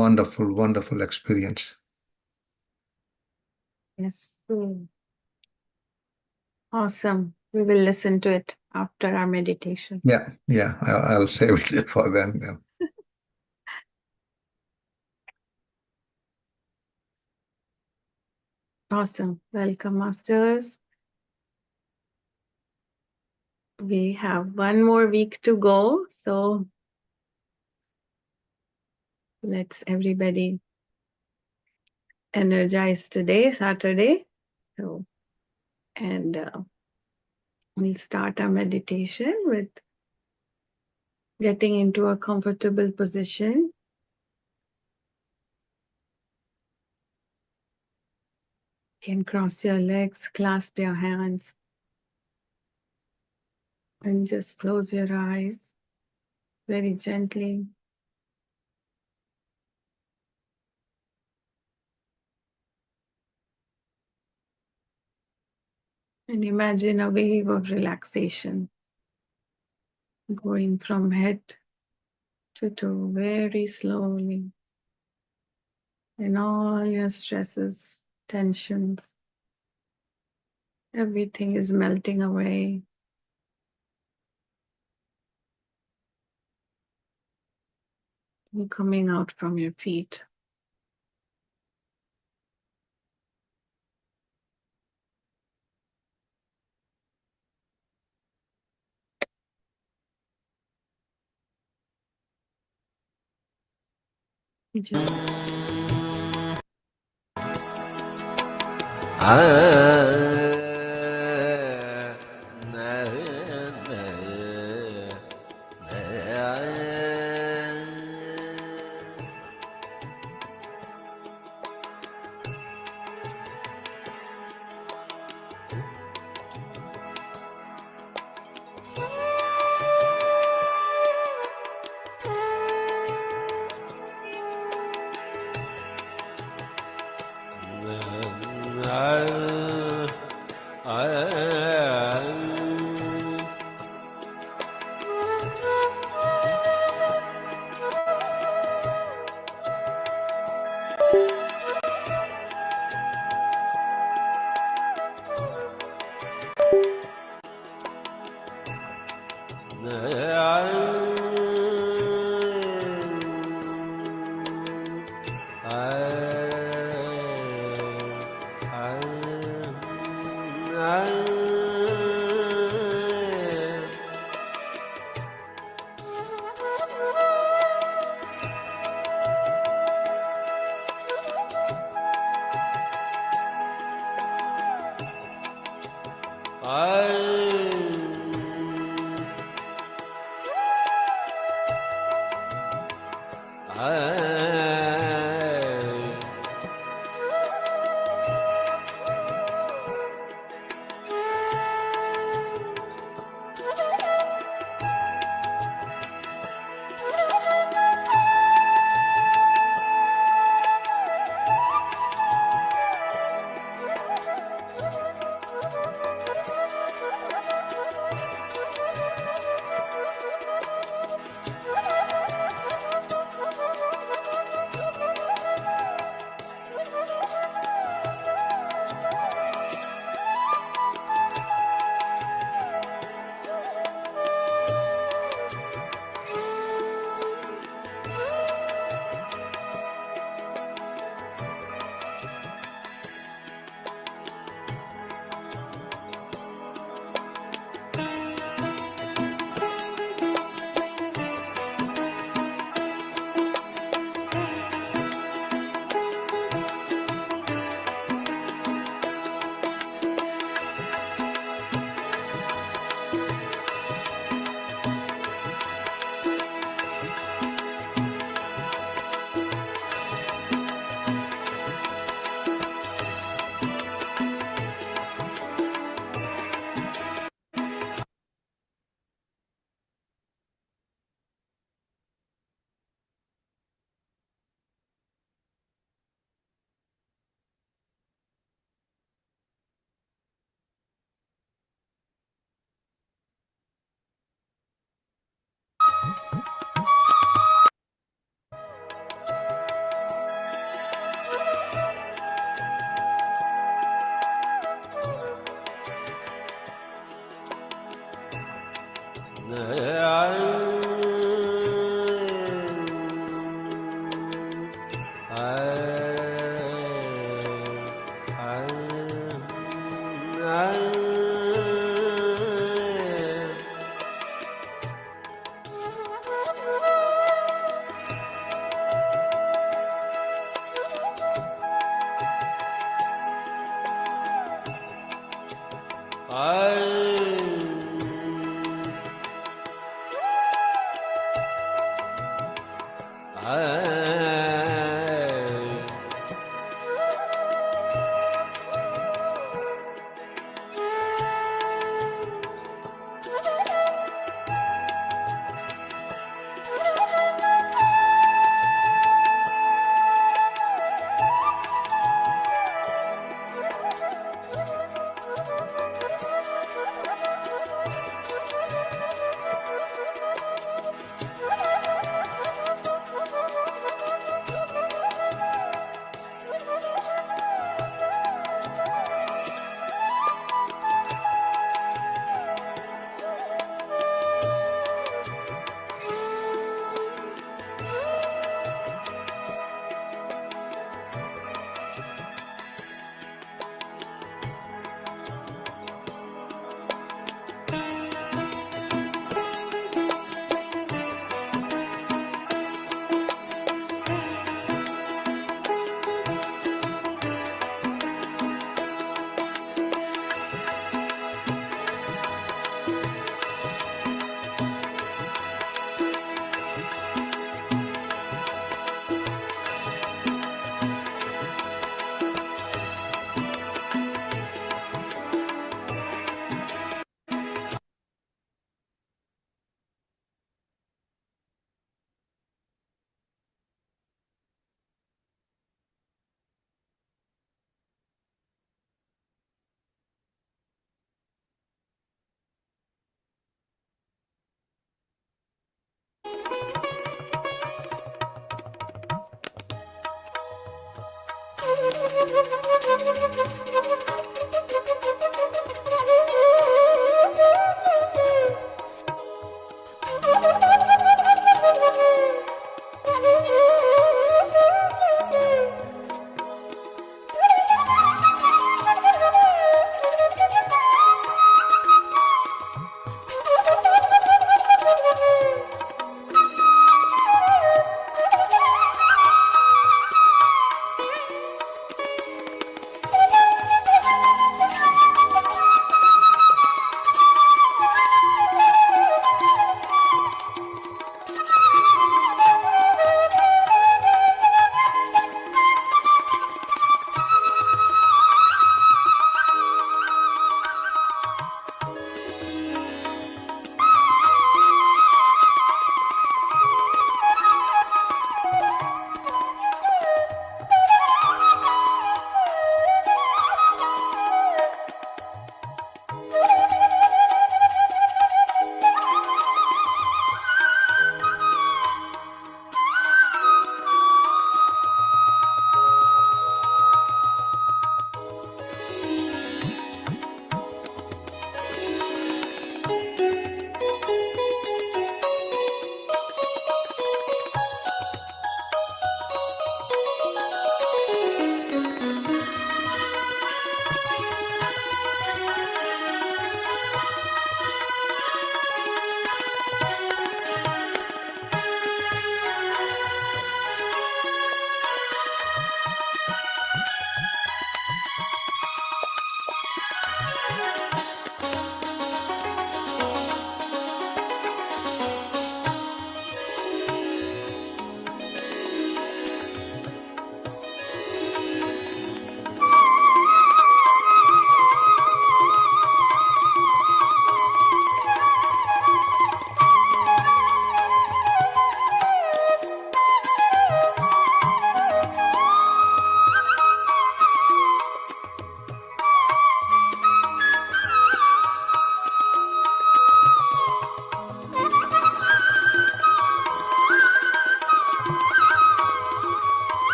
wonderful, wonderful experience. Yes. Awesome. We will listen to it after our meditation. Yeah, I'll save it for then. Yeah. Awesome. Welcome, Masters. We have one more week to go, so let's everybody energize today, Saturday. So, and we'll start our meditation with getting into a comfortable position. You can cross your legs, clasp your hands, and just close your eyes very gently. And imagine a wave of relaxation going from head to toe very slowly. And all your stresses, tensions, everything is melting away. And coming out from your feet. Just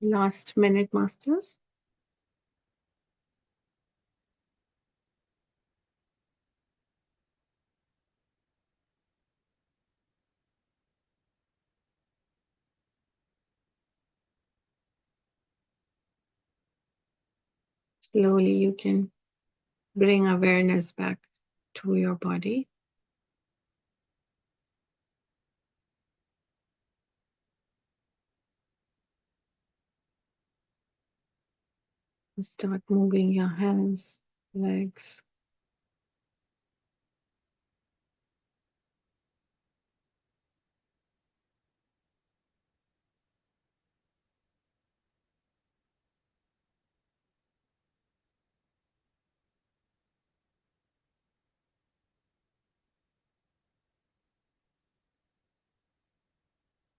Last minute, masters. Slowly, you can bring awareness back to your body. Start moving your hands, legs.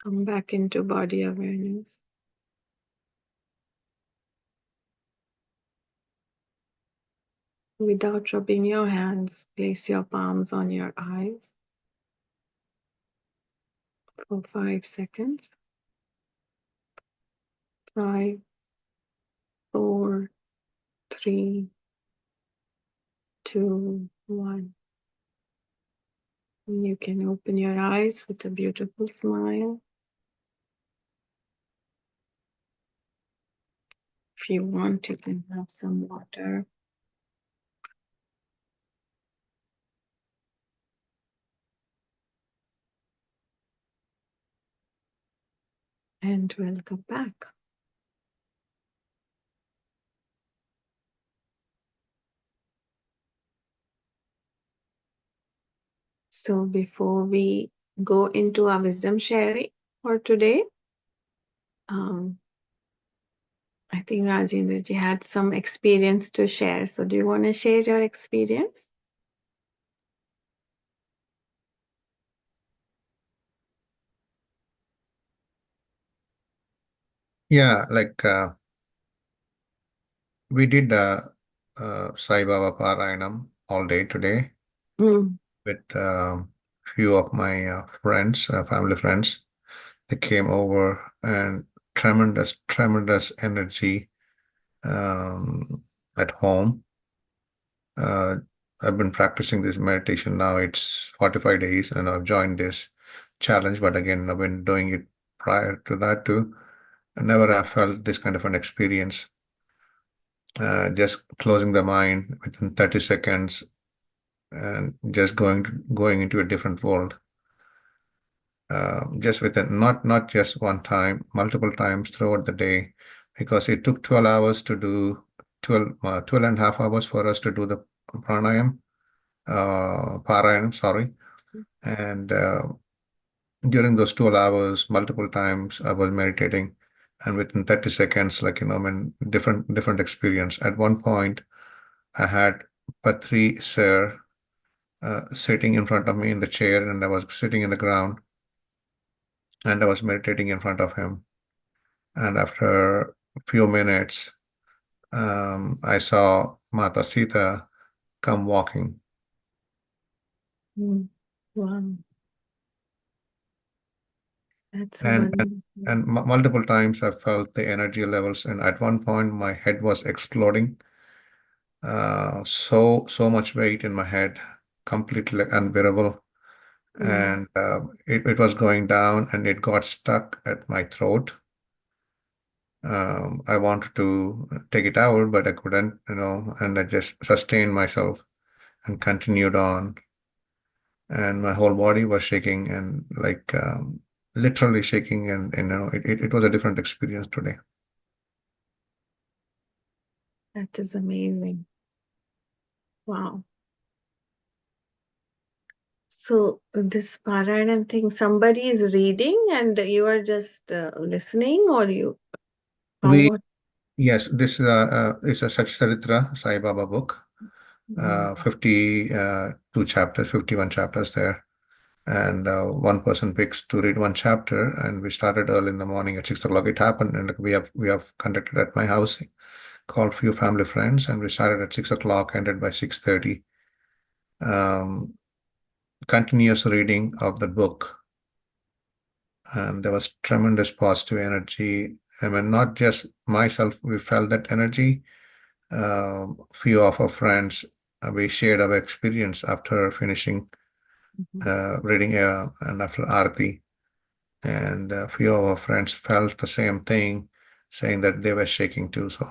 Come back into body awareness. Without rubbing your hands, place your palms on your eyes for 5 seconds. 5, 4, 3, 2, 1. You can open your eyes with a beautiful smile. If you want, you can have some water. And welcome back. So before we go into our wisdom sharing for today, um, I think Rajendraji had some experience to share. So do you want to share your experience? Yeah, like we did Sai Baba Parayanam all day today Mm, with few of my friends, family friends. They came over and tremendous energy at home. Uh, I've been practicing this meditation now. It's 45 days, and I've joined this challenge. But again, I've been doing it prior to that too. I never have felt this kind of an experience. Just closing the mind within 30 seconds and just going into a different world. Just within not just one time, multiple times throughout the day, because it took 12 hours to do 12 and a half hours for us to do the pranayam, parayanam, sorry. And during those 12 hours, multiple times I was meditating, and within 30 seconds, like, I mean, different experience. At one point, I had Patri sir sitting in front of me in the chair, and I was sitting in the ground, and I was meditating in front of him. And after a few minutes, I saw Mata Sita come walking. mm. Wow, that's a And and, wonderful. and multiple times I felt the energy levels, and at one point my head was exploding. So much weight in my head, completely unbearable. Mm, And it was going down, and it got stuck at my throat. I wanted to take it out, but I couldn't, and I just sustained myself and continued on. And my whole body was shaking, and like literally shaking. And it was a different experience today. that is amazing. Wow. So this Parayanam thing, somebody is reading and you are just listening, or you, how, We what? Yes, this is a Satcharitra Sai Baba book. Mm, 52 chapters, 51 chapters there. And one person picks to read one chapter, and we started early in the morning at 6 o'clock. It happened, and like, we have conducted at my house, called few family friends, and we started at 6 o'clock, ended by 6:30. Um, Continuous reading of the book, and there was tremendous positive energy. I mean, not just myself, we felt that energy. Few of our friends, we shared our experience after finishing Mhm. reading and after Aarti. And a few of our friends felt the same thing, saying that they were shaking too. So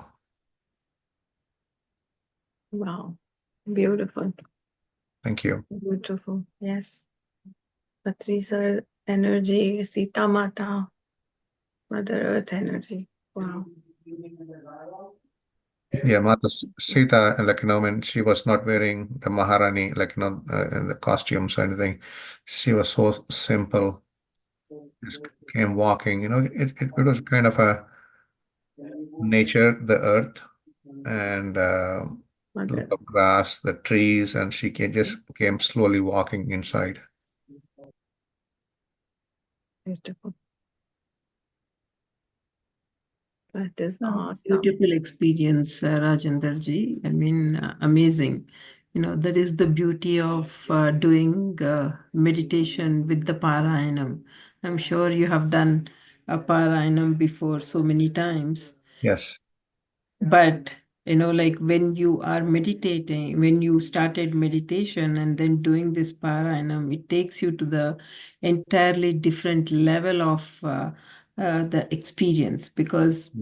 Wow. Beautiful. thank you. Beautiful. Yes. Patricia energy, Sita Mata, Mother Earth energy. Wow. Yeah, Mata Sita, like, when she was not wearing the Maharani, like, the costumes or anything, she was so simple, just came walking, it was kind of a nature, the earth, and lot Mother. of grass, the trees, and she just came slowly walking inside. Beautiful. That is awesome. Beautiful experience, Rajendra ji. I mean, amazing. That is the beauty of doing meditation with the Parayanam. I'm sure you have done a Parayanam before so many times. Yes. But, like when you are meditating, when you started meditation and then doing this Parayanam, it takes you to the entirely different level of the experience because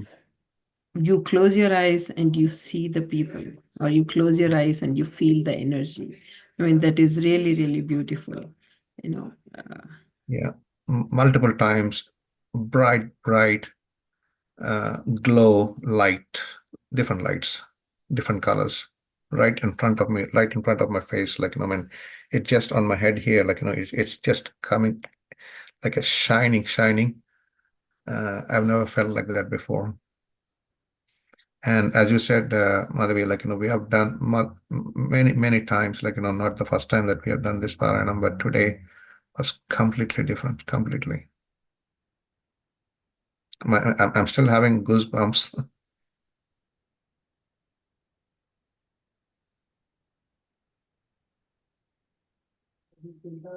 you close your eyes and you see the people, or you close your eyes and you feel the energy. I mean, that is really, really beautiful. You know, Yeah, multiple times, bright glow light, different lights, different colors, right in front of me, right in front of my face. Like, when it's just on my head here, like, it's just coming like a shining. I've never felt like that before. And as you said, Madhavi, like, we have done many times, like, not the first time that we have done this Paranam, but today was completely different, completely. I'm still having goosebumps.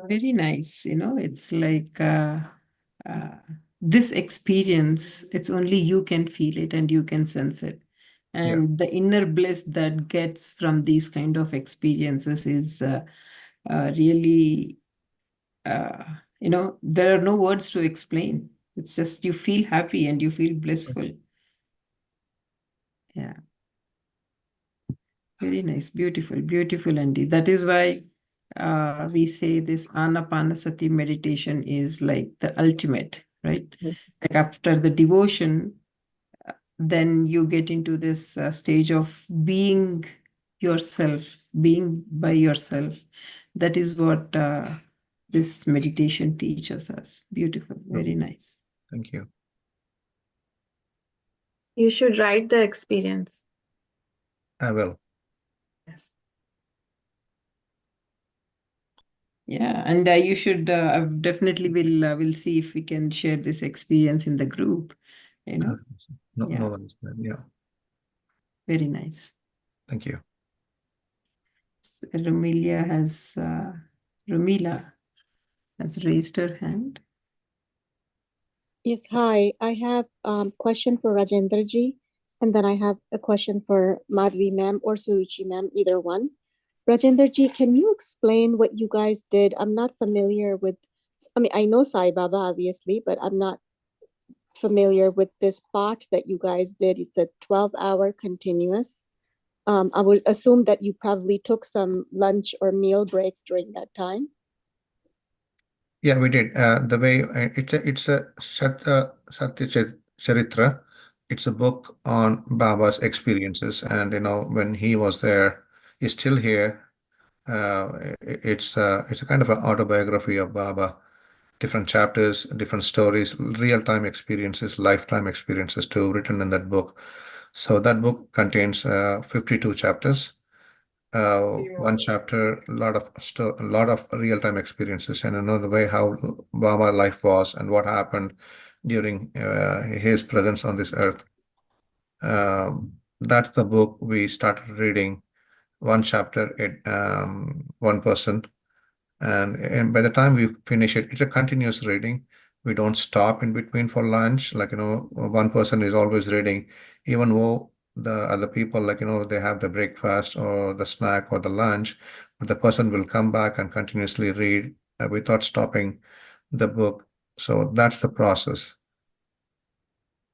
very nice. It's like uh, this experience, it's only you can feel it and you can sense it. Yeah, And the inner bliss that gets from these kind of experiences is really, uh, there are no words to explain. It's just you feel happy and you feel blissful. Yeah, very nice, beautiful, beautiful, Andy. That is why we say this Anapanasati meditation is like the ultimate, right? Like after the devotion, then you get into this stage of being yourself, being by yourself. That is what this meditation teaches us. Beautiful, very nice. thank you. You should write the experience. I will. Yes. Yeah, and you should definitely will see if we can share this experience in the group. You Uh, know, no yeah, worries there. Yeah, very nice. thank you. Rumilia has Rumila has raised her hand. Yes, hi. I have question for Rajendra ji, and then I have a question for Madhvi ma'am or Suruchi ma'am, either one. Rajendra ji, can you explain what you guys did? I'm not familiar with, I mean, I know Sai Baba, obviously, but I'm not familiar with this part that you guys did. It's a 12-hour continuous. I would assume that you probably took some lunch or meal breaks during that time. Yeah, we did. The way it's a Satya Charitra. It's a book on Baba's experiences, and when he was there, he's still here. It's a kind of an autobiography of Baba, different chapters, different stories, real-time experiences, lifetime experiences too, written in that book. So that book contains 52 chapters. One chapter, a lot of real-time experiences, and the way how Baba life was and what happened during his presence on this earth. That's the book we started reading, one chapter at 1%. And by the time we finish it, it's a continuous reading. We don't stop in between for lunch. Like, one person is always reading, even though the other people, like, they have the breakfast or the snack or the lunch, but the person will come back and continuously read without stopping the book. So that's the process.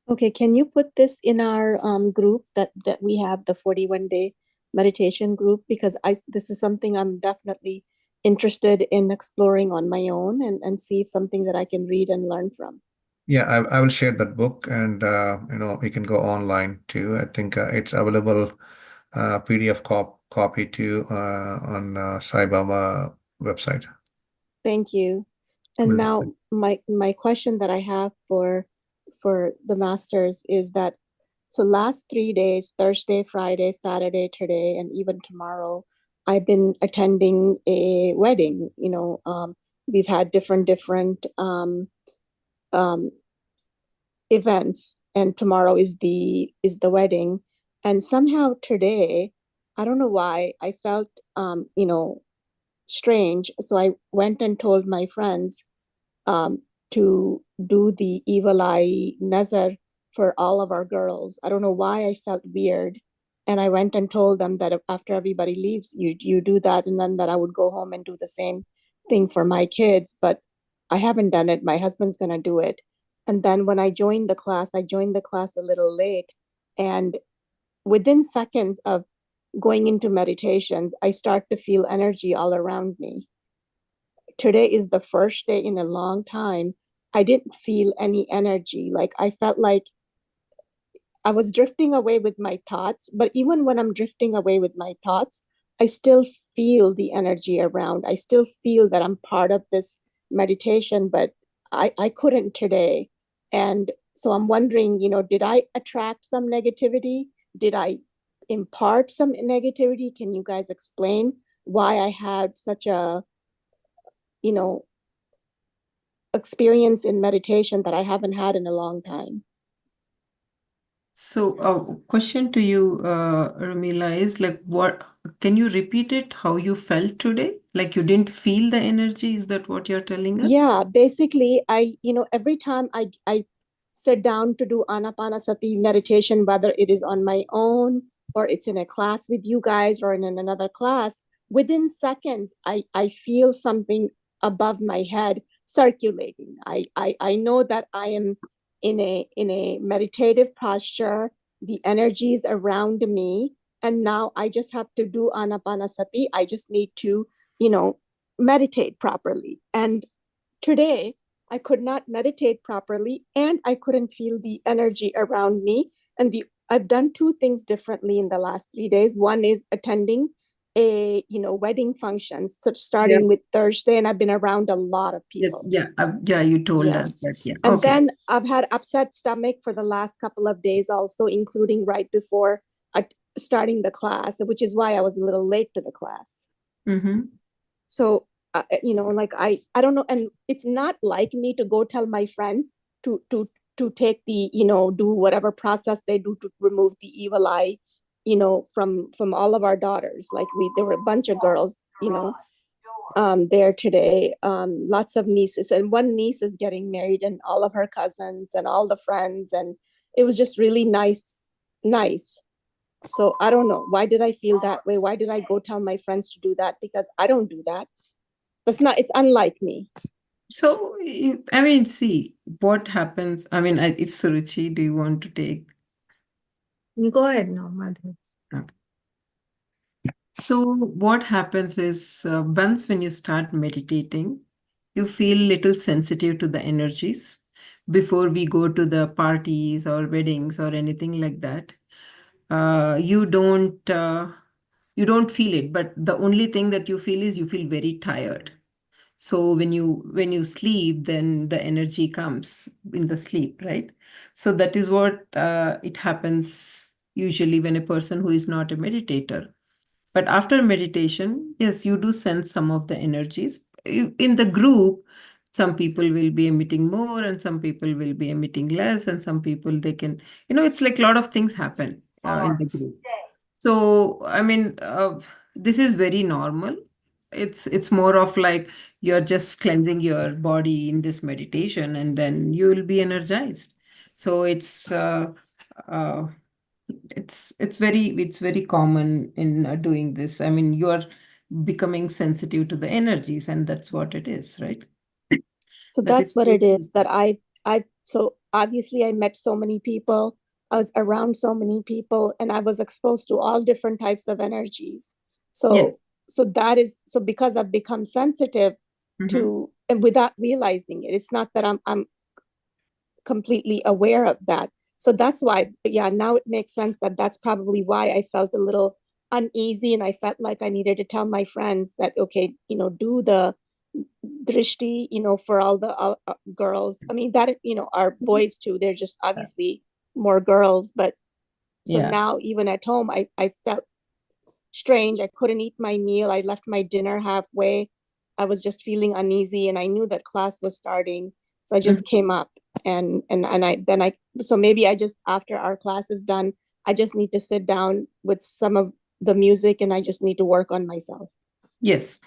Okay, can you put this in our group that we have, the 41-day meditation group? Because this is something I'm definitely interested in exploring on my own and see if something that I can read and learn from. Yeah, I will share that book, and you can go online too. I think it's available PDF copy too on Sai Baba website. Thank you. And Will now do. my question that I have for the masters is that, so last 3 days, Thursday, Friday, Saturday, today, and even tomorrow, I've been attending a wedding. We've had different events, and tomorrow is the wedding. And somehow today, I don't know why, I felt strange. So I went and told my friends to do the evil eye nazar for all of our girls. I don't know why I felt weird. And I went and told them that after everybody leaves, you do that, and then that I would go home and do the same thing for my kids. But I haven't done it. My husband's gonna do it. And then when I joined the class a little late. And within seconds of going into meditations, I start to feel energy all around me. Today is the first day in a long time I didn't feel any energy. Like I felt like I was drifting away with my thoughts, but even when I'm drifting away with my thoughts, I still feel the energy around. I still feel that I'm part of this meditation, but I couldn't today. And so I'm wondering, did I attract some negativity? Did I impart some negativity? Can you guys explain why I had such a, experience in meditation that I haven't had in a long time? So, question to you, Ramila, is like, can you repeat it, how you felt today? Like you didn't feel the energy? Is that what you're telling us? Yeah, basically, every time I sit down to do Anapanasati meditation, whether it is on my own or it's in a class with you guys or in another class, within seconds, I feel something above my head circulating. I know that I am in a meditative posture. The energy is around me, and now I just have to do Anapanasati. I just need to, meditate properly. And today, I could not meditate properly, and I couldn't feel the energy around me. And I've done two things differently in the last 3 days. One is attending a wedding functions, so starting with Thursday, and I've been around a lot of Yes, people. yeah, you told Yeah. us that. Yeah. And Okay. then I've had upset stomach for the last couple of days also, including right before starting the class, which is why I was a little late to the class. Mm-hmm. So like I don't know, and it's not like me to go tell my friends to take the do whatever process they do to remove the evil eye from all of our daughters. Like there were a bunch of girls there today, lots of nieces, and one niece is getting married, and all of her cousins and all the friends, and it was just really nice. So I don't know, why did I feel that way? Why did I go tell my friends to do that? Because I don't do that. It's unlike me. So, I mean, see what happens. I mean, if Suruchi, do you want to take? You go ahead now, Madhu. Okay. So what happens is once when you start meditating, you feel little sensitive to the energies before we go to the parties or weddings or anything like that. You don't feel it, but the only thing that you feel is you feel very tired. So when you sleep, then the energy comes in the sleep, right? So that is what it happens usually when a person who is not a meditator. But after meditation, yes, you do sense some of the energies. In the group, some people will be emitting more and some people will be emitting less, and some people they can, it's like a lot of things happen in the group. So, I mean, this is very normal. it's more of like you're just cleansing your body in this meditation, and then you will be energized. So uh, it's very common in doing this. I mean, you're becoming sensitive to the energies, and that's what it is, right? So That that's is what it really, is that so obviously I met so many people. I was around so many people and I was exposed to all different types of energies. yes. So because I've become sensitive to, and without realizing it, it's not that I'm completely aware of that. So that's why, yeah, now it makes sense that that's probably why I felt a little uneasy and I felt like I needed to tell my friends that, okay, do the drishti, for all the girls. I mean, that, are boys too. They're just obviously more girls. But so Yeah. now even at home, I felt strange. I couldn't eat my meal. I left my dinner halfway. I was just feeling uneasy and I knew that class was starting. So I just came up and so maybe I just, after our class is done, I just need to sit down with some of the music and I just need to work on myself. Yes,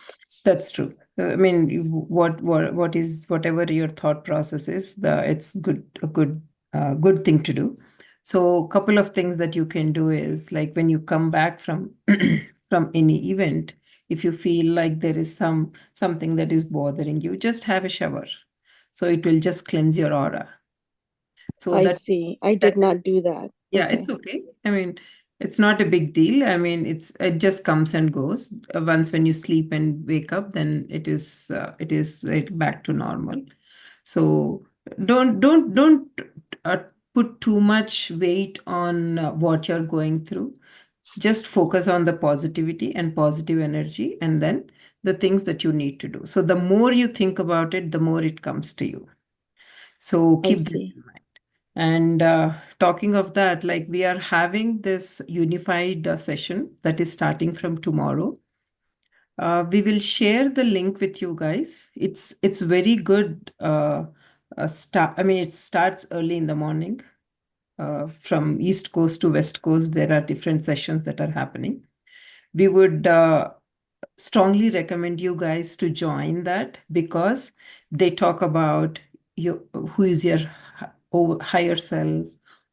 that's true. I mean, what is whatever your thought process is, it's good thing to do. So, a couple of things that you can do is like when you come back from from any event, if you feel like there is something that is bothering you, just have a shower. So it will just cleanse your aura. So I that see. I that did not do that. yeah, Okay. it's okay. I mean, it's not a big deal. I mean, it just comes and goes. Once when you sleep and wake up, then it is right back to normal. So don't uh, put too much weight on what you're going through. Just focus on the positivity and positive energy, and then the things that you need to do. So the more you think about it, the more it comes to you. So I keep that see. in mind. And talking of that, like we are having this unified session that is starting from tomorrow. We will share the link with you guys. It's very good. Start. I mean, it starts early in the morning. From East Coast to West Coast, there are different sessions that are happening. We would strongly recommend you guys to join that because they talk about who is your higher self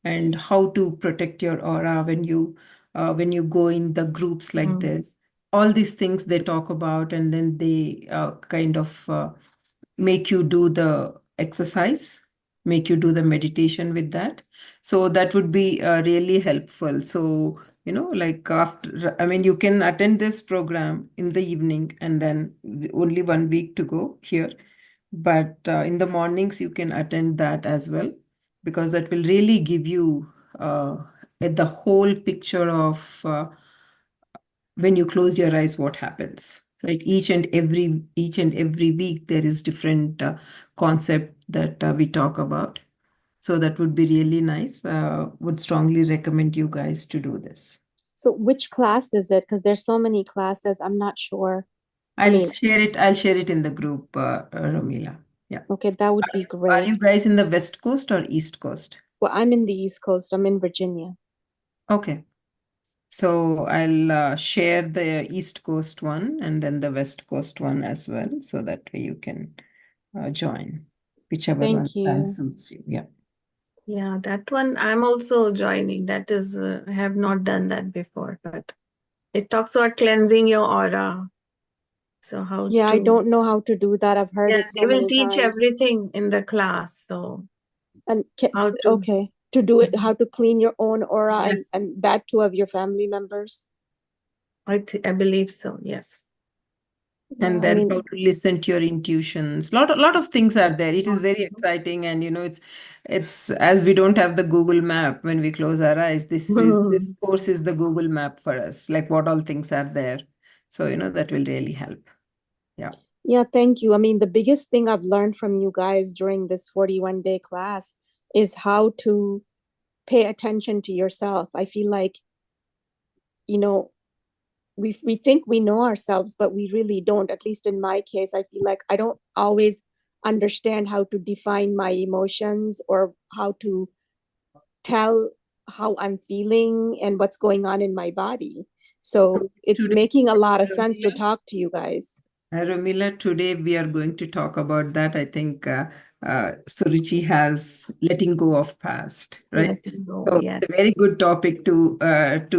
and how to protect your aura when you go in the groups like this. All these things they talk about, and then they kind of make you do the exercise, make you do the meditation with that. So that would be really helpful. So like after, I mean, you can attend this program in the evening and then only 1 week to go here. But in the mornings, you can attend that as well, because that will really give you the whole picture of when you close your eyes, what happens, right? Each and every week, there is different concept that we talk about. So that would be really nice. Would strongly recommend you guys to do this. So which class is it? Because there's so many classes. I'm not sure. I'll share it in the group, Romila. Yeah. Okay, that would be Are great. you guys in the West Coast or East Coast? Well, I'm in the East Coast. I'm in Virginia. Okay. So I'll share the East Coast one and then the West Coast one as well, so that way you can join whichever one Thank you. suits you. Yeah. Yeah, that one I'm also joining. That is, I have not done that before, but it talks about cleansing your aura. So how Yeah, I to, don't know how to do that. I've heard yeah, it they so will many teach times. everything in the class. So And how to, okay, to do it, how to clean your own aura yes, and that too of your family members. I believe so. Yes. Yeah, And I then mean, how to listen to your intuitions. Lot of things are there. It is very exciting, and it's as we don't have the Google map when we close our eyes. This course is the Google map for us, like what all things are there. So that will really help. Yeah. yeah, thank you. I mean, the biggest thing I've learned from you guys during this 41-day class is how to pay attention to yourself. I feel like, we think we know ourselves, but we really don't. At least in my case, I feel like I don't always understand how to define my emotions or how to tell how I'm feeling and what's going on in my body. So it's Today- making a lot of sense to Romila? talk to you guys. Romila, today we are going to talk about that. I think Suruchi has letting go of past, right? Letting go, So yes. it's a very good topic to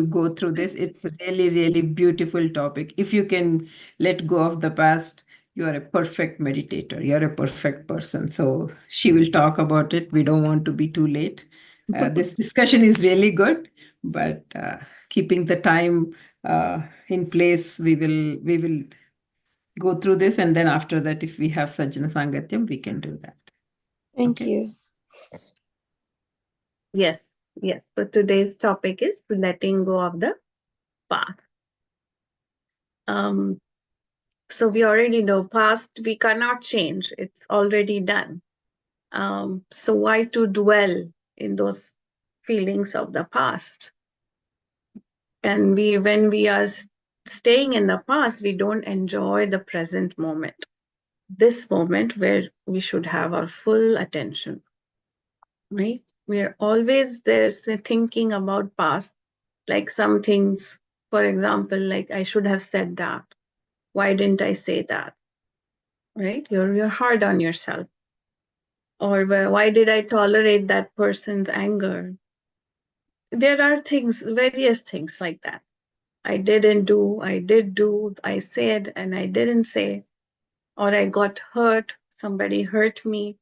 go through this. It's a really, really beautiful topic. If you can let go of the past, you are a perfect meditator. You're a perfect person. So she will talk about it. We don't want to be too late. This discussion is really good, but keeping the time in place, we will go through this, and then after that, if we have Sajjana Sangatyam, we can do that. Thank Okay. you. Yes, yes. So today's topic is letting go of the past. So we already know past we cannot change. It's already done. So why to dwell in those feelings of the past? And when we are staying in the past, we don't enjoy the present moment. This moment where we should have our full attention, right? We're always there thinking about past, like some things, for example, like I should have said that. Why didn't I say that? Right? You're hard on yourself. Or why did I tolerate that person's anger? There are things, various things like that. I didn't do, I did do, I said, and I didn't say. Or I got hurt, somebody hurt me.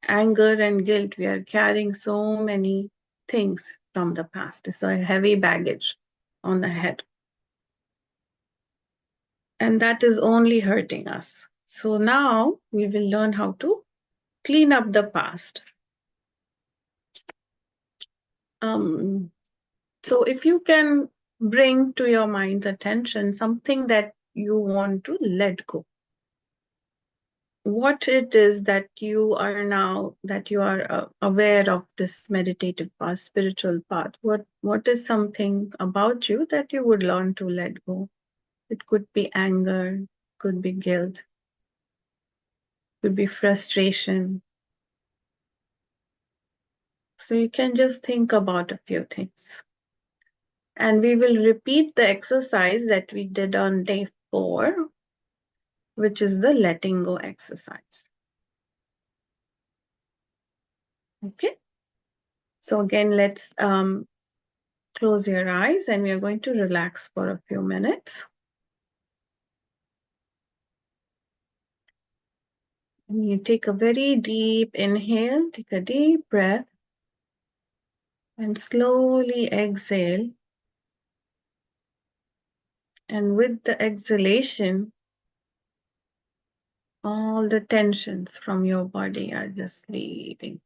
Anger and guilt, we are carrying so many things from the past. It's a heavy baggage on the head. And that is only hurting us. So now we will learn how to clean up the past. So if you can bring to your mind's attention something that you want to let go, what it is that you are now, that you are aware of this meditative path, spiritual path, what is something about you that you would learn to let go? It could be anger, could be guilt, could be frustration. So you can just think about a few things. And we will repeat the exercise that we did on day 4, which is the letting go exercise. Okay. So again, let's close your eyes and we are going to relax for a few minutes. And you take a very deep inhale, take a deep breath, and slowly exhale. And with the exhalation, all the tensions from your body are just leaving.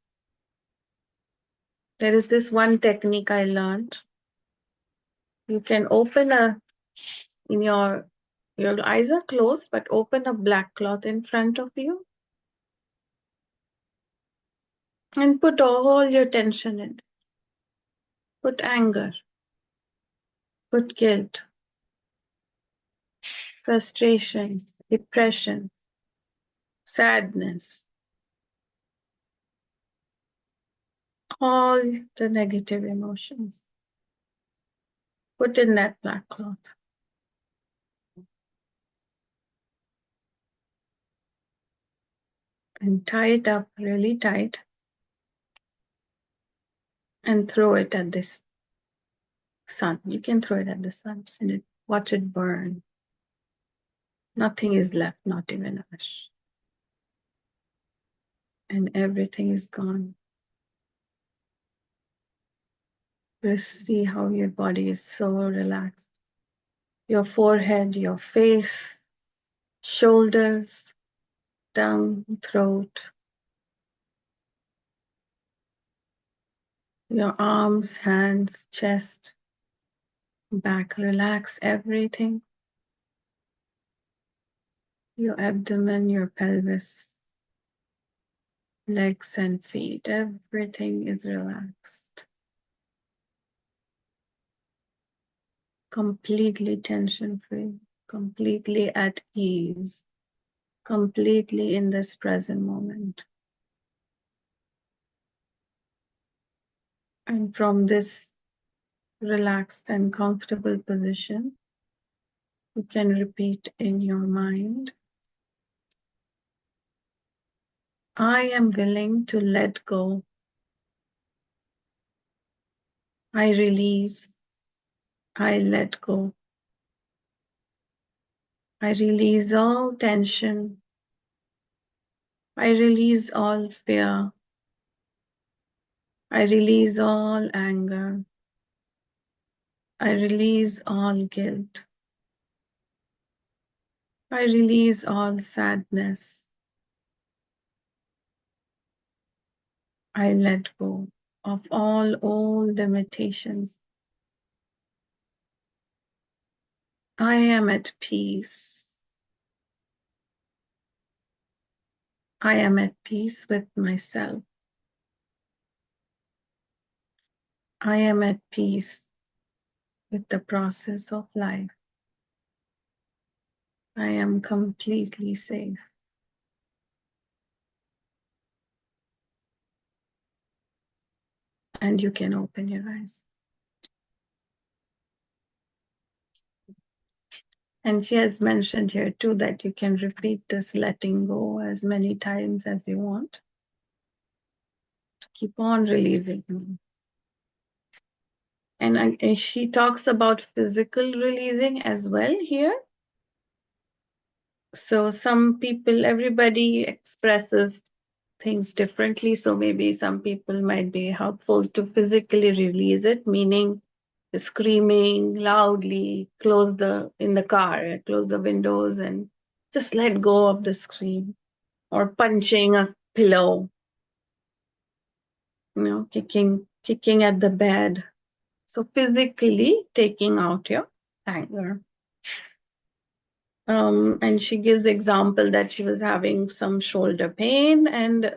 There is this one technique I learned. You can open your eyes are closed, but open a black cloth in front of you and put all your tension in. Put anger, put guilt, frustration, depression, sadness, all the negative emotions. Put in that black cloth. And tie it up really tight and throw it at this sun. You can throw it at the sun and watch it burn. Nothing is left, not even ash. And everything is gone. Just see how your body is so relaxed. Your forehead, your face, shoulders, tongue, throat, your arms, hands, chest, back, relax everything. Your abdomen, your pelvis, legs and feet, everything is relaxed. Completely tension-free, completely at ease, completely in this present moment. And from this relaxed and comfortable position, you can repeat in your mind, I am willing to let go. I release. I let go. I release all tension. I release all fear. I release all anger. I release all guilt. I release all sadness. I let go of all old limitations. I am at peace. I am at peace with myself. I am at peace with the process of life. I am completely safe. And you can open your eyes. And she has mentioned here too that you can repeat this letting go as many times as you want. Keep on releasing. And she talks about physical releasing as well here. So some people, everybody expresses things differently. So maybe some people might be helpful to physically release it, meaning screaming loudly, in the car, close the windows and just let go of the scream, or punching a pillow, kicking at the bed. So physically taking out your anger. And she gives example that she was having some shoulder pain and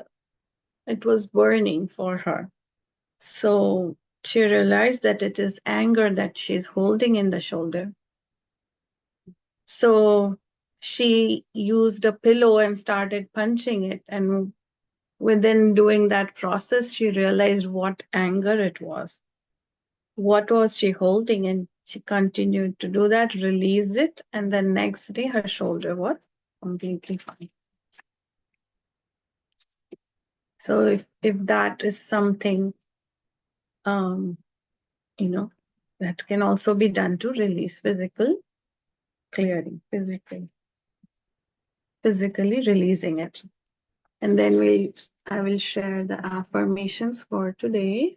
it was burning for her. So she realized that it is anger that she's holding in the shoulder. So she used a pillow and started punching it. And within doing that process, she realized what anger it was. What was she holding? And she continued to do that, released it, and the next day her shoulder was completely fine. So if that is something, that can also be done to release physical clearing, physically releasing it. And then I will share the affirmations for today.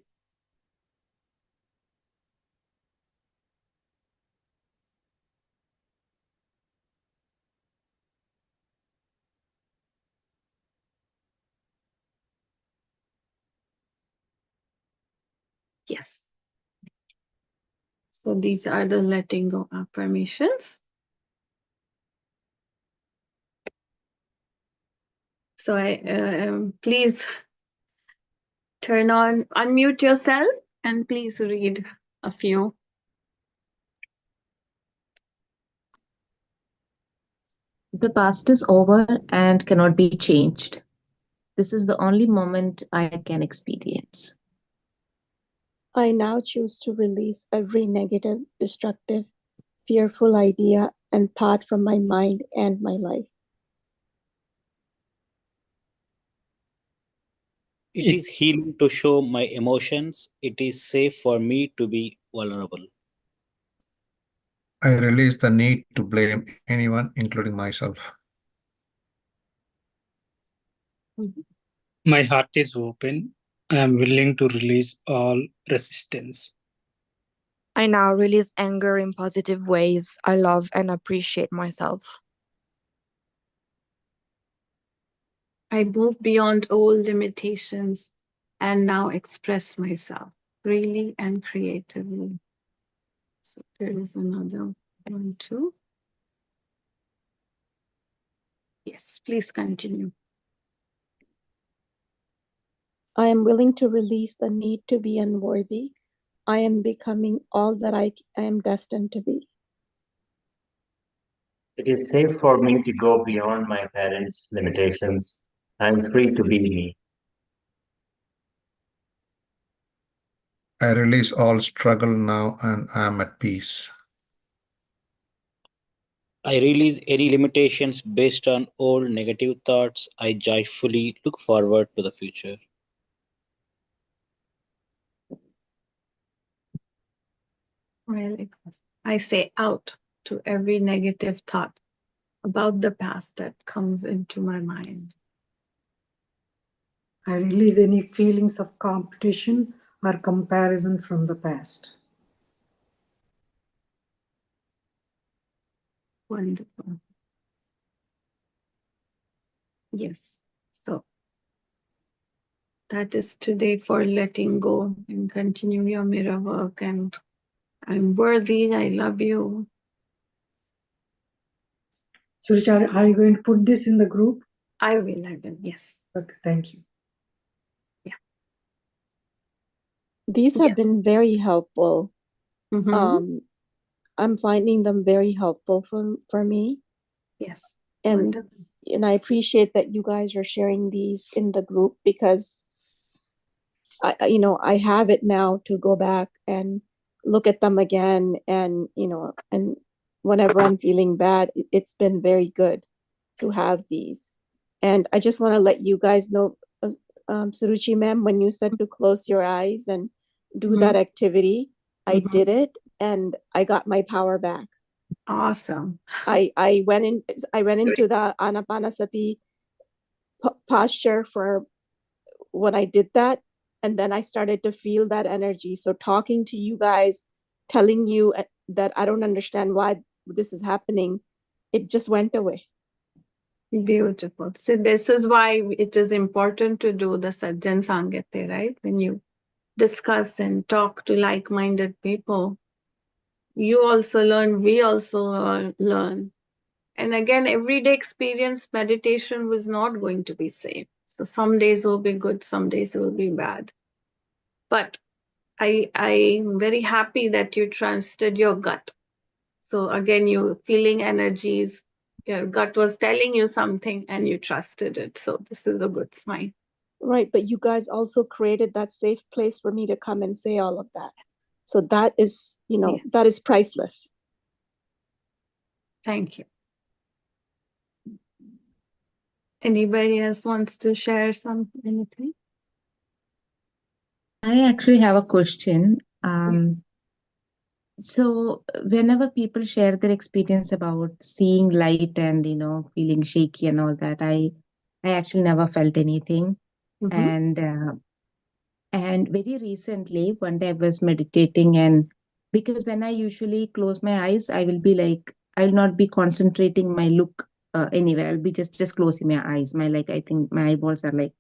Yes. So these are the letting go affirmations. So please unmute yourself and please read a few. The past is over and cannot be changed. This is the only moment I can experience. I now choose to release every negative, destructive, fearful idea and thought from my mind and my life. It is healing to show my emotions. It is safe for me to be vulnerable. I release the need to blame anyone, including myself. My heart is open. I am willing to release all resistance. I now release anger in positive ways. I love and appreciate myself. I move beyond old limitations and now express myself freely and creatively. So there is another one too. Yes, please continue. I am willing to release the need to be unworthy. I am becoming all that I am destined to be. It is safe for me to go beyond my parents' limitations. I am free to be me. I release all struggle now and I am at peace. I release any limitations based on old negative thoughts. I joyfully look forward to the future. Really good. I say out to every negative thought about the past that comes into my mind. I release any feelings of competition or comparison from the past. Wonderful. Yes. So that is today for letting go and continue your mirror work. And I'm worthy. I love you. Suruchi, are you going to put this in the group? I will. Yes. Okay, thank you. These have Yes. been very helpful. Mhm. I'm finding them very helpful for me. Yes. And Wonderful. and I appreciate that you guys are sharing these in the group, because I have it now to go back and look at them again, and and whenever I'm feeling bad, it's been very good to have these. And I just want to let you guys know, Suruchi ma'am, when you said to close your eyes and do that activity, I did it and I got my power back. Awesome. I went into the Anapanasati posture for when I did that, and then I started to feel that energy. So talking to you guys, telling you that I don't understand why this is happening, it just went away. Beautiful. So this is why it is important to do the Sajjan Sangate, right? When you discuss and talk to like-minded people, you also learn, we also learn. And again, everyday experience meditation was not going to be same. So some days will be good, some days will be bad. But I'm very happy that you trusted your gut. So again, you feeling energies, your gut was telling you something and you trusted it. So this is a good sign. Right, but you guys also created that safe place for me to come and say all of that. So that is, Yes. that is priceless. Thank you. Anybody else wants to share anything? I actually have a question. So whenever people share their experience about seeing light and feeling shaky and all that, I actually never felt anything. Mm-hmm. And very recently, one day I was meditating, and because when I usually close my eyes, I will be like, I will not be concentrating my look anywhere. I'll be just closing my eyes. I think my eyeballs are like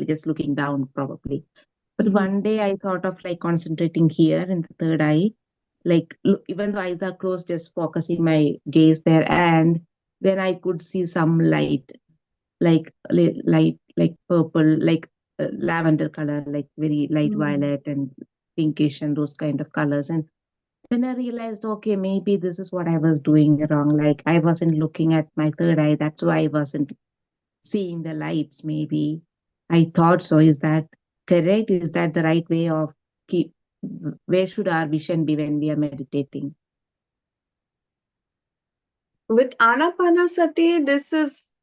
just looking down probably. But Mm-hmm. one day I thought of like concentrating here in the third eye, like look, even though eyes are closed, just focusing my gaze there, and then I could see some light, light, like purple, like lavender color, like very light violet and pinkish and those kind of colors. And then I realized, okay, maybe this is what I was doing wrong. Like I wasn't looking at my third eye. That's why I wasn't seeing the lights. Maybe I thought so. Is that correct? Is that the right way of keep? Where should our vision be when we are meditating? With Anapanasati,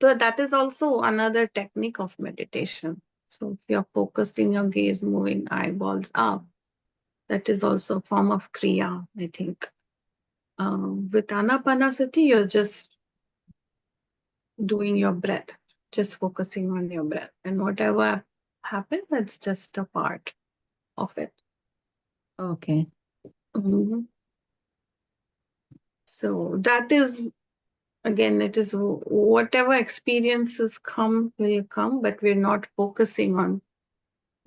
that is also another technique of meditation. So if you're focusing your gaze, moving eyeballs up, that is also a form of kriya, I think. With Anapanasati, you're just doing your breath, just focusing on your breath. And whatever happens, that's just a part of it. Okay. Mm-hmm. So that is, again, it is whatever experiences come will come, but we're not focusing on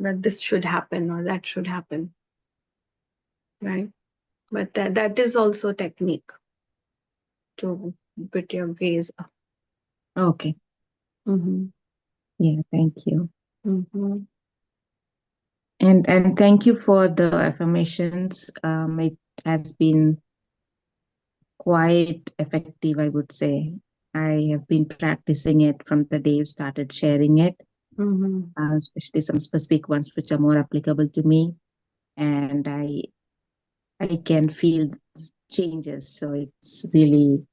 that this should happen or that should happen, right? But that is also technique to put your gaze up. Okay. Mm-hmm. Yeah. Thank you. Mm-hmm. And thank you for the affirmations. It has been quite effective, I would say. I have been practicing it from the day you started sharing it, Mm-hmm. especially some specific ones which are more applicable to me. and I can feel changes. So it's really,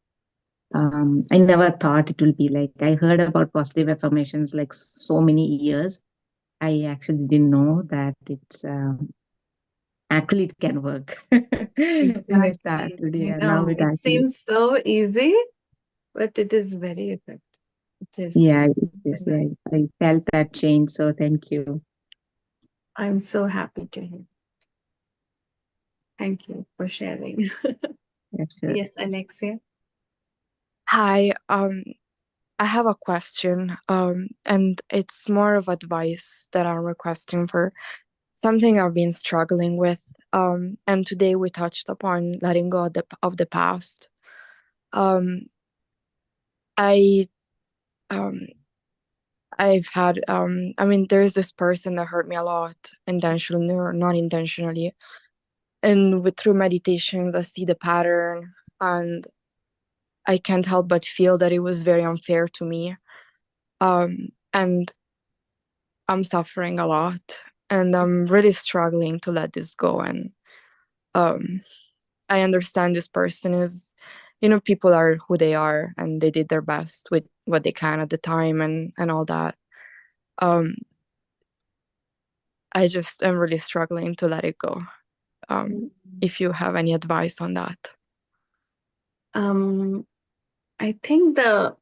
I never thought it will be like, I heard about positive affirmations like so many years. I actually didn't know that it's actually it can work. When I Exactly. started, I yeah, now know. it It actually, seems so easy, but it is very effective. It is. yeah, it is. Very- I felt that change. So thank you. I'm so happy to hear. Thank you for sharing. Yeah, sure. Yes, Alexia. Hi, I have a question, and it's more of advice that I'm requesting for something I've been struggling with. And today we touched upon letting go of the past. I um I've had I mean there's this person that hurt me a lot, intentionally or not intentionally. And through meditations I see the pattern, and I can't help but feel that it was very unfair to me. And I'm suffering a lot, and I'm really struggling to let this go. And I understand this person is, people are who they are, and they did their best with what they can at the time, and all that. Um, I just am really struggling to let it go. If you have any advice on that. I think the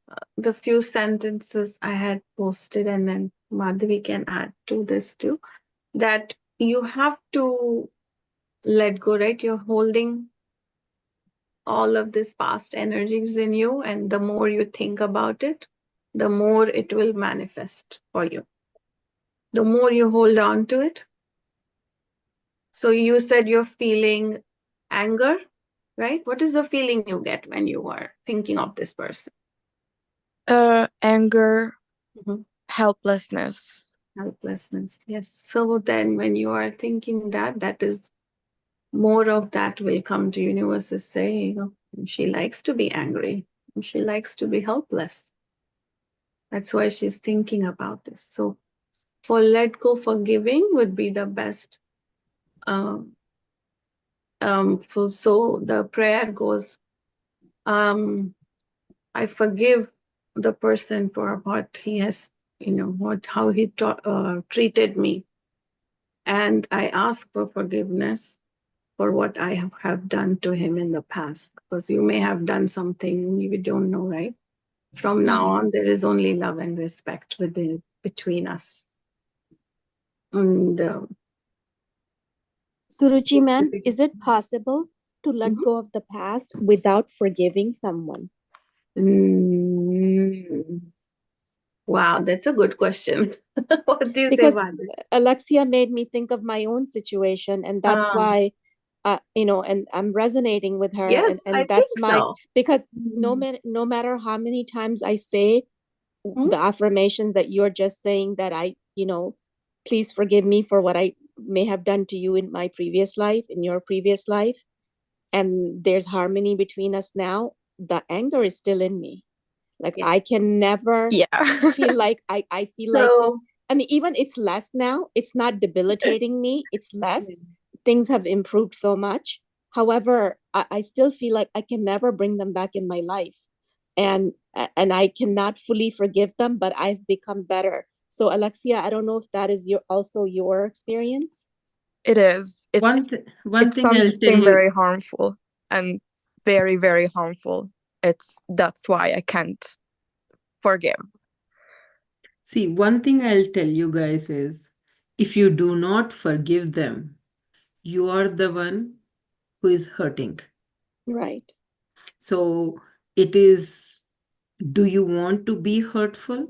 few sentences I had posted, and then Madhavi can add to this too, that you have to let go, right? You're holding all of this past energies in you, and the more you think about it, the more it will manifest for you. The more you hold on to it. So you said you're feeling anger, right? What is the feeling you get when you are thinking of this person? Anger, Mhm. helplessness. Helplessness, yes. So then when you are thinking that, that is more of that will come to universe is saying, she likes to be angry. She likes to be helpless. That's why she's thinking about this. So for let go, forgiving would be the best. So the prayer goes, I forgive the person for what he has, how he treated me. And I ask for forgiveness for what I have done to him in the past. Because you may have done something we don't know, right? From now on, there is only love and respect between us. And Suruchi ma'am, is it possible to let Mhm. go of the past without forgiving someone? Wow, that's a good question. What do you say, Because Madhu? Alexia made me think of my own situation, and that's why and I'm resonating with her, Yes, I and that's think my, so. because no matter how many times I say Mhm. the affirmations that you're just saying, that I, please forgive me for what I may have done to you in my previous life, in your previous life, and there's harmony between us now, the anger is still in me. Like Yeah. I can never Yeah. feel like I feel like, So, I mean, even it's less now. It's not debilitating me. It's less. Things have improved so much. However, I still feel like I can never bring them back in my life, and I cannot fully forgive them. But I've become better. So, Alexia, I don't know if that is also your experience. It is. One It's thing I'll tell something you. very harmful, and very, very harmful. That's why I can't forgive. See, one thing I'll tell you guys is, if you do not forgive them, you are the one who is hurting. Right. So it is, do you want to be hurtful?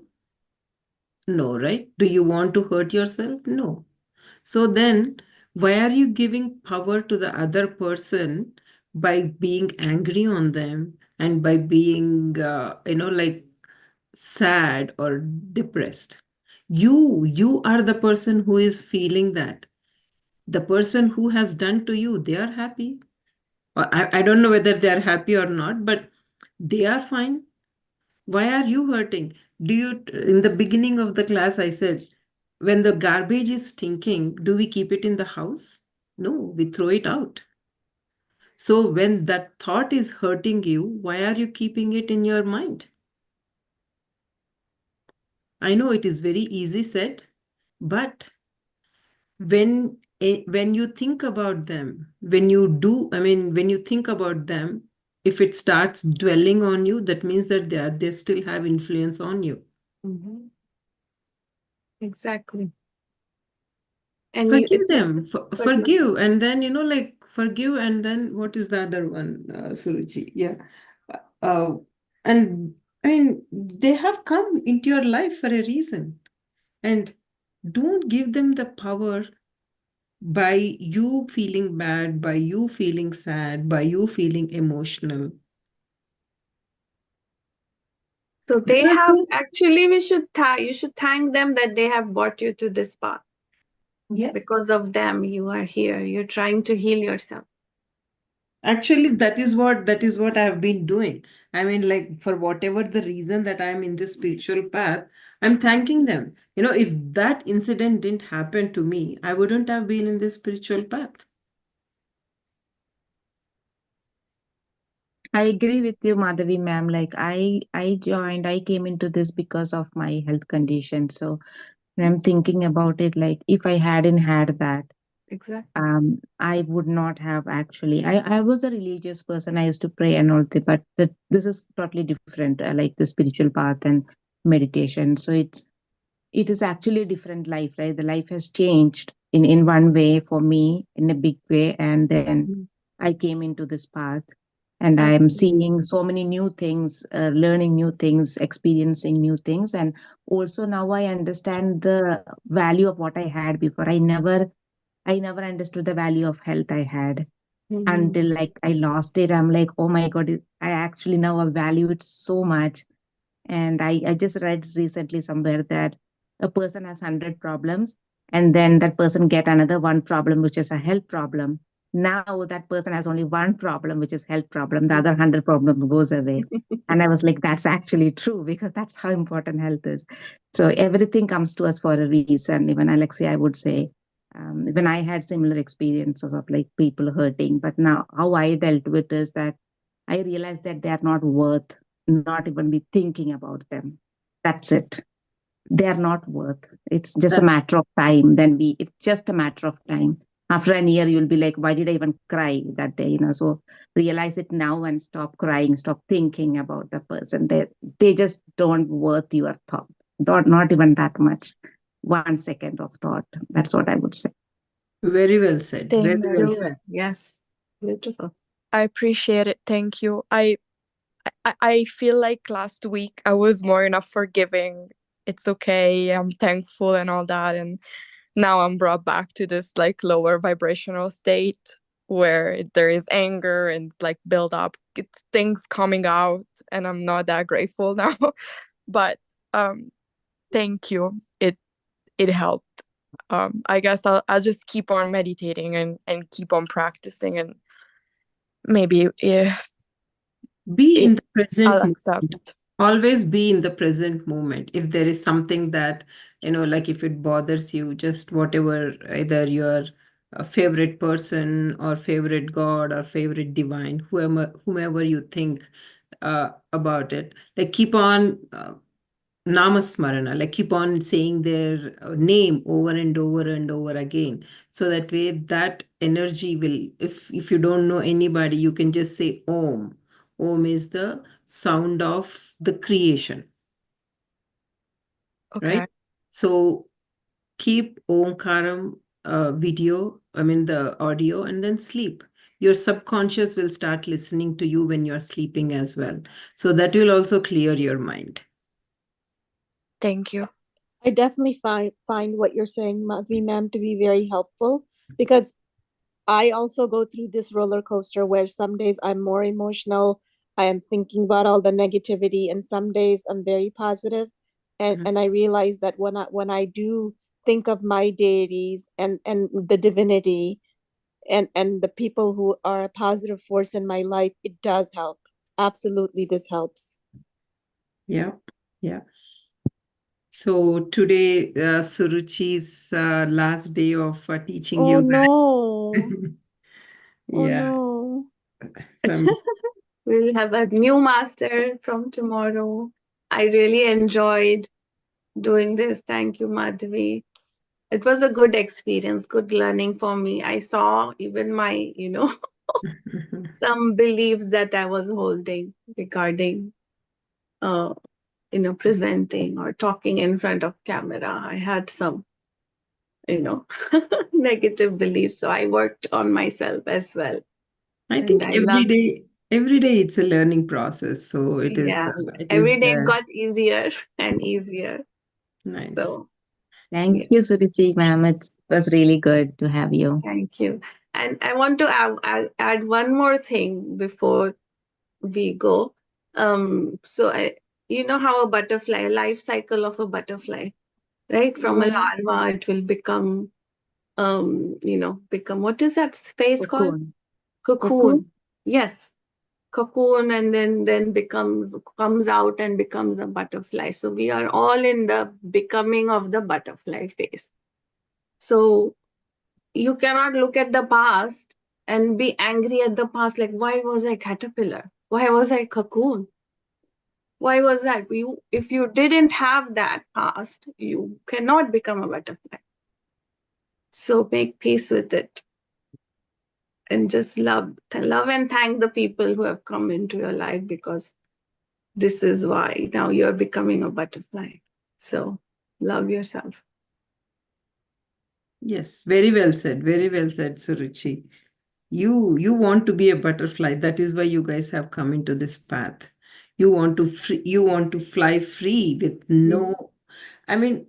No, right? Do you want to hurt yourself? No. So then, why are you giving power to the other person by being angry on them and by being, like sad or depressed? You are the person who is feeling that. The person who has done to you, they are happy. I don't know whether they are happy or not, but they are fine. Why are you hurting? In the beginning of the class, I said, when the garbage is stinking, do we keep it in the house? No, we throw it out. So when that thought is hurting you, why are you keeping it in your mind? I know it is very easy said, but when you think about them, when you think about them, if it starts dwelling on you, that means that they still have influence on you. Mhm. Exactly. And Forgive it just them, forgive, and then forgive, and then what is the other one, Suruchi? Yeah, uh, and I mean they have come into your life for a reason, and don't give them the power by you feeling bad, by you feeling sad, by you feeling emotional. So they There are have so actually you should thank them that they have brought you to this path. yeah. Because of them, you are here. You're trying to heal yourself. Actually, that is what I have been doing. I mean, like for whatever the reason that I'm in this spiritual path, I'm thanking them. If that incident didn't happen to me, I wouldn't have been in this spiritual path. I agree with you, Madhavi ma'am. Like I came into this because of my health condition. So when I'm thinking about it, like if I hadn't had that, Exactly. I would not have actually. I was a religious person. I used to pray and all that, but this is totally different. I like the spiritual path and meditation. So it is actually a different life, right? The life has changed in one way for me in a big way, and then Mhm. I came into this path, and I am Absolutely. seeing so many new things, learning new things, experiencing new things, and also now I understand the value of what I had before. I never understood the value of health I had Mhm. until like I lost it. I'm like, oh my god, I actually now value it so much. And I just read recently somewhere that a person has 100 problems, and then that person get another one problem, which is a health problem. Now that person has only one problem, which is health problem. The other 100 problem goes away. And I was like, that's actually true, because that's how important health is. So everything comes to us for a reason. Even Alexia, I would say, when I had similar experiences of like people hurting, but now how I dealt with is that I realized that they are not worth not even be thinking about them. That's it. They are not worth. It's just a That matter of time. It's just a matter of time. After a year, you'll be like, why did I even cry that day? So realize it now and stop crying, stop thinking about the person. They just don't worth your thought. Not even that much. 1 second of thought. That's what I would say. very well said. Very Thank well you. said. Yes. Beautiful. I appreciate it. Thank you. I feel like last week I was more enough forgiving. It's okay. I'm thankful and all that. And now I'm brought back to this like lower vibrational state where there is anger and like build up. It's things coming out, and I'm not that grateful now. But thank you. It helped. I guess I'll just keep on meditating and keep on practicing, and maybe Be in the present I'll moment. accept. Always be in the present moment. If there is something that, like if it bothers you, just whatever, either your favorite person or favorite God or favorite divine, whomever you think about it, like keep on namasmarana, like keep on saying their name over and over and over again. So that way that energy will, if you don't know anybody, you can just say Om. Om is the sound of the creation, Okay. right? So keep Omkaram the audio, and then sleep. Your subconscious will start listening to you when you're sleeping as well. So that will also clear your mind. Thank you. I definitely find what you're saying, Madhvi ma'am, to be very helpful, because I also go through this roller coaster where some days I'm more emotional. I am thinking about all the negativity, and some days I'm very positive. And I realize that when I do think of my deities and the divinity and the people who are a positive force in my life, it does help. Absolutely, this helps. Yeah. Yeah. So today, Suruchi's last day of teaching Oh you. no. Oh Yeah. no. So I'm- We'll have a new master from tomorrow. I really enjoyed doing this. Thank you, Madhvi. It was a good experience, good learning for me. I saw even my, some beliefs that I was holding regarding, presenting or talking in front of camera. I had some, negative beliefs. So I worked on myself as well. I And think I every love, day it's a learning process. So it is yeah, it every is day it got easier and easier. nice. So, Thank yeah, you, Suruchi ma'am. It was really good to have you. thank you. And I want to add one more thing before we go. So you know how a butterfly, life cycle of a butterfly, right? From a larva, it will become, become, what is that space called? Cocoon. Cocoon. Yes, cocoon, and then comes out and becomes a butterfly. So we are all in the becoming of the butterfly phase. So you cannot look at the past and be angry at the past, like, why was I caterpillar? Why was I cocoon? Why was that? If you didn't have that past, you cannot become a butterfly. So make peace with it and just love and thank the people who have come into your life, because this is why now you're becoming a butterfly. So love yourself. Yes, very well said. Very well said, Suruchi. You want to be a butterfly. That is why you guys have come into this path. You want to fly free with no, I mean,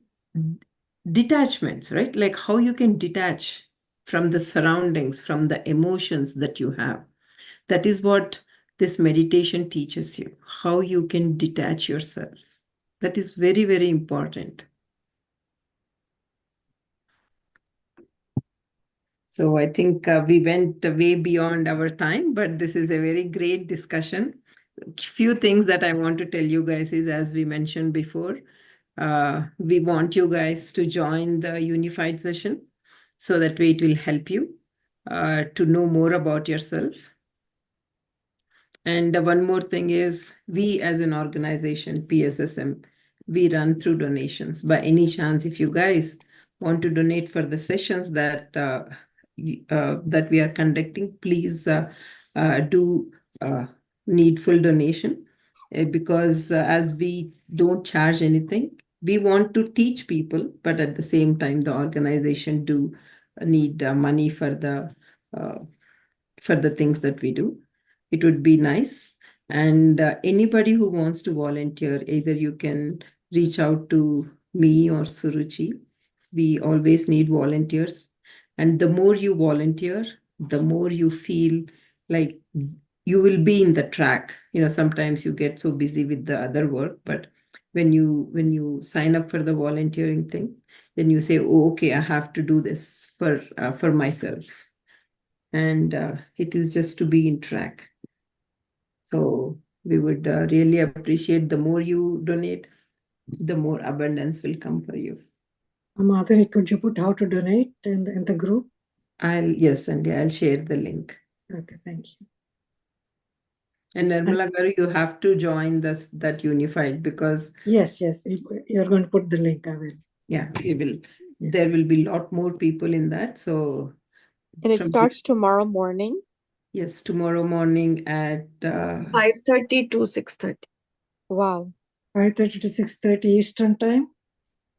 detachments, right? Like how you can detach from the surroundings, from the emotions that you have. That is what this meditation teaches you, how you can detach yourself. That is very, very important. So I think we went way beyond our time, but this is a very great discussion. Few things that I want to tell you guys is, as we mentioned before, we want you guys to join the unified session, so that way it will help you to know more about yourself. And one more thing is, we as an organization, PSSM, we run through donations. By any chance, if you guys want to donate for the sessions that that we are conducting, please do needful donation, because as we don't charge anything, we want to teach people, but at the same time, the organization do need money for the things that we do. It would be nice. And anybody who wants to volunteer, either you can reach out to me or Suruchi. We always need volunteers. And the more you volunteer, the more you feel like you will be in the track. Sometimes you get so busy with the other work, but when you sign up for the volunteering thing, then you say, oh, okay, I have to do this for myself. And it is just to be in track. So we would really appreciate, the more you donate, the more abundance will come for you. Madhuri, could you put how to donate in the group? Yes, Sandy, I'll share the link. Okay, thank you. And Nirmala Garu, you have to join that unified, because Yes, you're going to put the link. I will. yeah, we will. Yeah. There will be a lot more people in that. So And it starts tomorrow morning. Yes, tomorrow morning at 5:30 to 6:30. Wow. 5:30 to 6:30 Eastern time?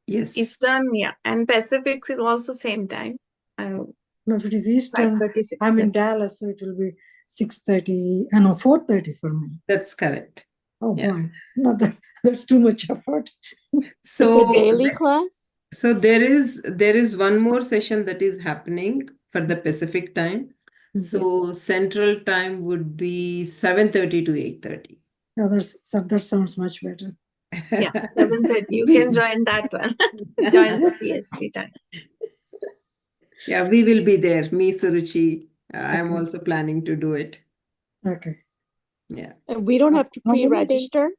Yes. Eastern, yeah. And Pacific is also same time. No, if it is Eastern, 5:30, I'm in 6:30. Dallas, so it will be 6:30. No, 4:30 for me. That's correct. Oh Yeah. boy, no, that's too much effort. So it's a daily class? So there is one more session that is happening for the Pacific time. So Central time would be 7:30 to 8:30. Yeah, that sounds much better. Yeah, 7:30. You can join that one. Join the PST time. Yeah, we will be there. Me, Suruchi. I'm also planning to do it. Okay. Yeah. And we don't have to How many pre-register?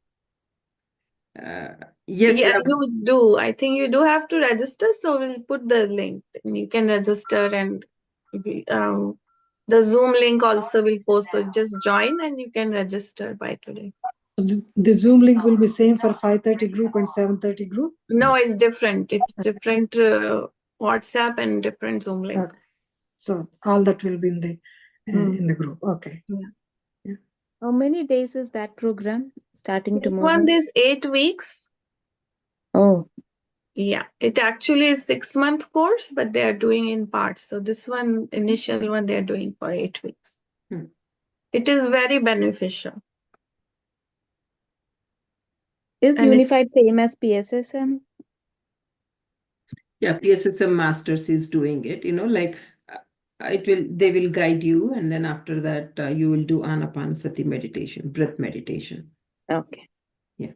Yes, Yeah, you do. I think you do have to register, so we'll put the link. And you can register, and the Zoom link also will post. So just join and you can register by today. The Zoom link will be same for 5:30 group and 7:30 group. No, it's different. It's different WhatsApp and different Zoom link. Okay. So all that will be in the group. Okay. Yeah. How many days is that program starting This tomorrow? one is 8 weeks. Oh, Yeah, it actually is 6-month course, but they are doing in parts. So this one, initial one, they are doing for 8 weeks. Hmm. It is very beneficial. is And Unified same as PSSM? yeah, PSSM Masters is doing it, like they will guide you, and then after that, you will do Anapanasati meditation, breath meditation. Okay. Yeah.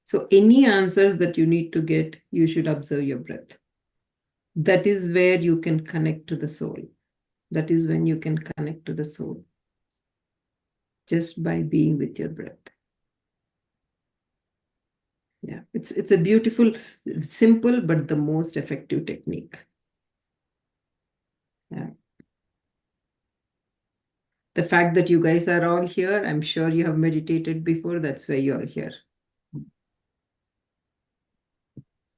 So any answers that you need to get, you should observe your breath. That is where you can connect to the soul. That is when you can connect to the soul. Just by being with your breath. Yeah, it's a beautiful, simple, but the most effective technique. Yeah. The fact that you guys are all here, I'm sure you have meditated before. That's why you're here.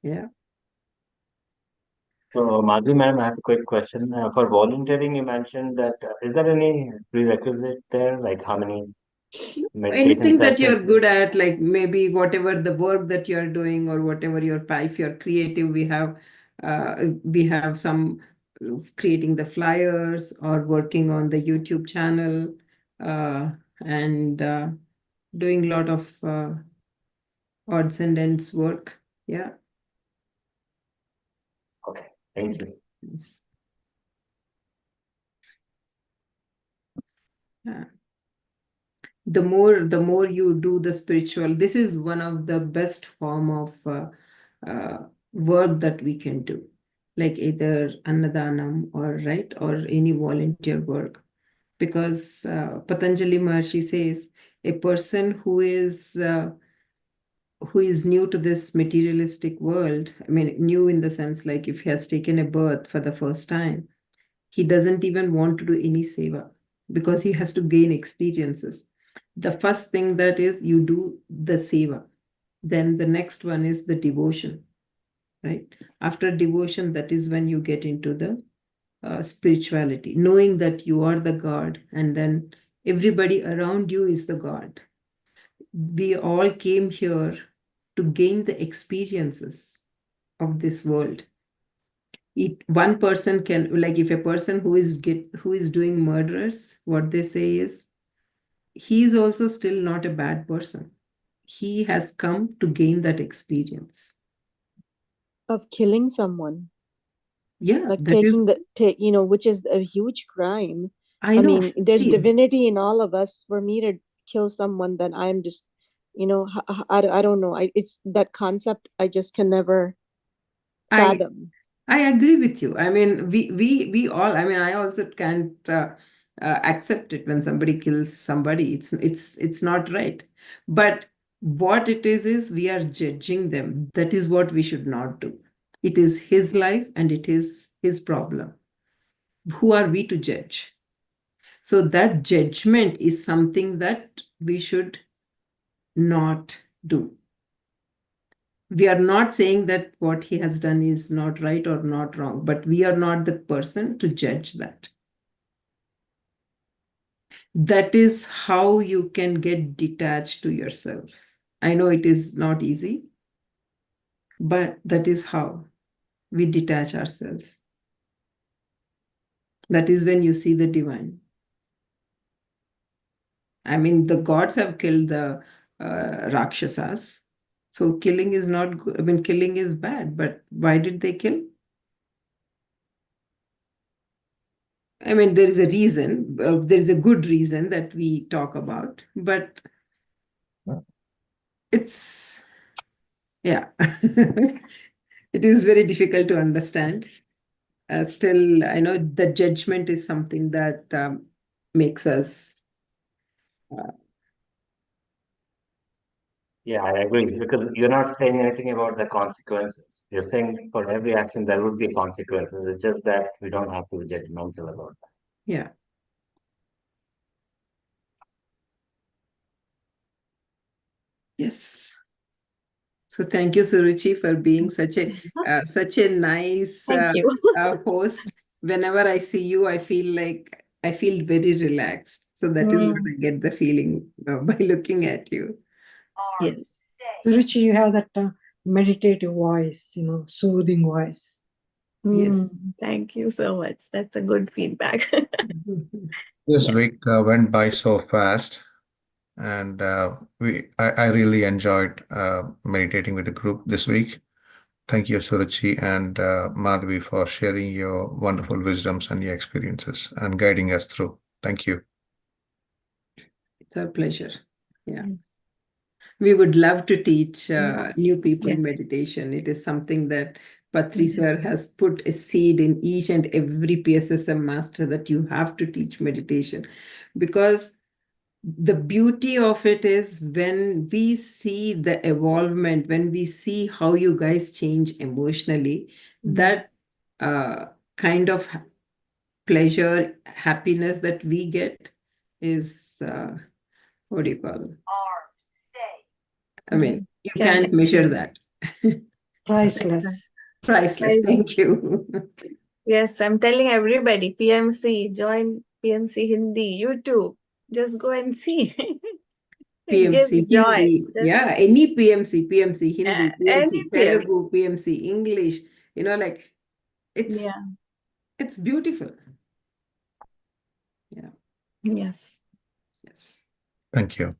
Yeah. So, Madhvi ma'am, I have a quick question. For volunteering, you mentioned that is there any prerequisite there? Like how many meditation Anything that you're sessions? good at, like maybe whatever the work that you're doing, or whatever if you're creative, we have some creating the flyers or working on the YouTube channel, and doing a lot of odds and ends work. Yeah. Okay, thank you. Yes. Yeah. The more you do the spiritual, this is one of the best form of work that we can do, like either annadanam or any volunteer work, because Patanjali Maharshi says a person who is new to this materialistic world, I mean new in the sense like if he has taken a birth for the first time, he doesn't even want to do any seva because he has to gain experiences. The first thing that is you do the seva. Then the next one is the devotion, right? After devotion, that is when you get into the spirituality, knowing that you are the God and then everybody around you is the God. We all came here to gain the experiences of this world. One person can, like if a person who is doing murderers, what they say is he is also still not a bad person. He has come to gain that experience Of killing someone. Yeah, Like that is, taking which is a huge crime. I I know. mean, there's See, divinity in all of us. For me to kill someone, then I'm just, I don't know. It's that concept I just can never I fathom. I agree with you. I mean, we all. I mean, I also can't accept it when somebody kills somebody. It's not right. But what it is we are judging them. That is what we should not do. It is his life and it is his problem. Who are we to judge? So that judgment is something that we should not do. We are not saying that what he has done is not right or not wrong, but we are not the person to judge that. That is how you can get detached to yourself. I know it is not easy, but that is how we detach ourselves. That is when you see the divine. I mean, the gods have killed the Rakshasas. So killing is not good. I mean, killing is bad, but why did they kill? I mean, there is a reason, there is a good reason that we talk about, but it's, yeah, it is very difficult to understand. Still, I know the judgment is something that makes us. Yeah, I agree, because you're not saying anything about the consequences. You're saying for every action there would be consequences. It's just that we don't have to be judgmental about that. Yeah. Yes. So thank you, Suruchi, for being such a nice Thank you. host. Whenever I see you, I feel very relaxed. So that is what I get the feeling by looking at you. Yes. Suruchi, you have that meditative voice, soothing voice. Yes. Thank you so much. That's a good feedback. This Yes. week went by so fast, and I really enjoyed meditating with the group this week. Thank you, Suruchi and Madhvi, for sharing your wonderful wisdoms and your experiences and guiding us through. Thank you. It's a pleasure. Yeah. Yes. We would love to teach new people Yes. meditation. It is something that Patri sir has put a seed in each and every PSSM master that you have to teach meditation, because the beauty of it is when we see the evolvement, when we see how you guys change emotionally, that kind of pleasure, happiness that we get is what do you call it? I mean, you can't measure that. Priceless. Priceless. Thank you. Yes, I'm telling everybody, PMC, join PMC Hindi, YouTube. Just go and see. It PMC gives joy. Hindi. Just Yeah, any PMC, PMC Hindi, any PMC PMC. Telugu, PMC English, like it's Yeah. it's beautiful. Yeah. Yes. Yes. Thank you.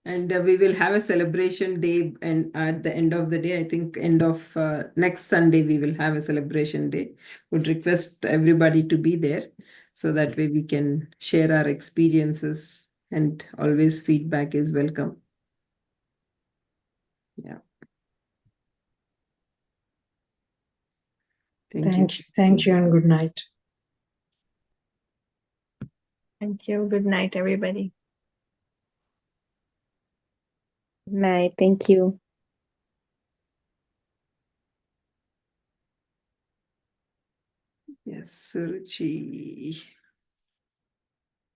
And we will have a celebration day, and at the end of the day, I think end of next Sunday, we will have a celebration day. Would request everybody to be there, so that way we can share our experiences, and always feedback is welcome. Yeah. Thank you. Thank you, and good night. Thank you. Good night, everybody. Good night. Thank you. Yes, Suruchi.